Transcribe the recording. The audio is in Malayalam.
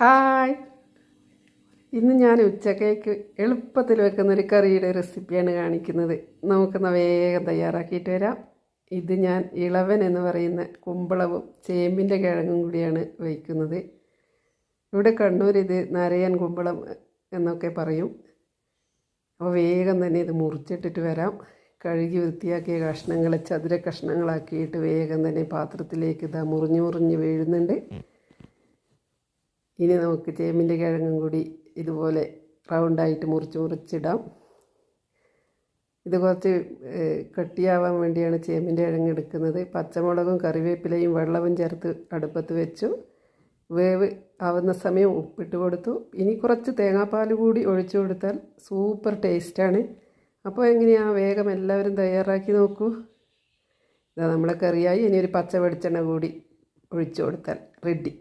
ഹായ്, ഇന്ന് ഞാൻ ഉച്ചക്കേക്ക് എളുപ്പത്തിൽ വെക്കുന്നൊരു കറിയുടെ റെസിപ്പിയാണ് കാണിക്കുന്നത്. നമുക്കൊന്ന് വേഗം തയ്യാറാക്കിയിട്ട് വരാം. ഇത് ഞാൻ ഇളവൻ എന്ന് പറയുന്ന കുമ്പളവും ചേമ്പിൻ്റെ കിഴങ്ങും കൂടിയാണ് വയ്ക്കുന്നത്. ഇവിടെ കണ്ണൂർ ഇത് നരയൻ കുമ്പളം എന്നൊക്കെ പറയും. അപ്പോൾ വേഗം തന്നെ ഇത് മുറിച്ചിട്ടിട്ട് വരാം. കഴുകി വൃത്തിയാക്കിയ കഷ്ണങ്ങൾ ചതുര കഷ്ണങ്ങളാക്കിയിട്ട് വേഗം തന്നെ പാത്രത്തിലേക്ക് ഇതാ മുറിഞ്ഞ് വീഴുന്നുണ്ട്. ഇനി നമുക്ക് ചേമ്പിൻ്റെ കിഴങ്ങും കൂടി ഇതുപോലെ റൗണ്ടായിട്ട് മുറിച്ചിടാം. ഇത് കുറച്ച് കട്ടിയാവാൻ വേണ്ടിയാണ് ചേമ്പിൻ്റെ കിഴങ്ങ് എടുക്കുന്നത്. പച്ചമുളകും കറിവേപ്പിലയും വെള്ളവും ചേർത്ത് അടുപ്പത്ത് വെച്ചു. വേവ് ആവുന്ന സമയം ഉപ്പിട്ട് കൊടുത്തു. ഇനി കുറച്ച് തേങ്ങാപ്പാൽ കൂടി ഒഴിച്ചു കൊടുത്താൽ സൂപ്പർ ടേസ്റ്റാണ്. അപ്പോൾ എങ്ങനെയാണ് വേഗം എല്ലാവരും തയ്യാറാക്കി നോക്കൂ. ഇതാ നമ്മളെ കറിയായി. ഇനി ഒരു പച്ച വെളിച്ചെണ്ണ കൂടി ഒഴിച്ചു കൊടുത്താൽ റെഡി.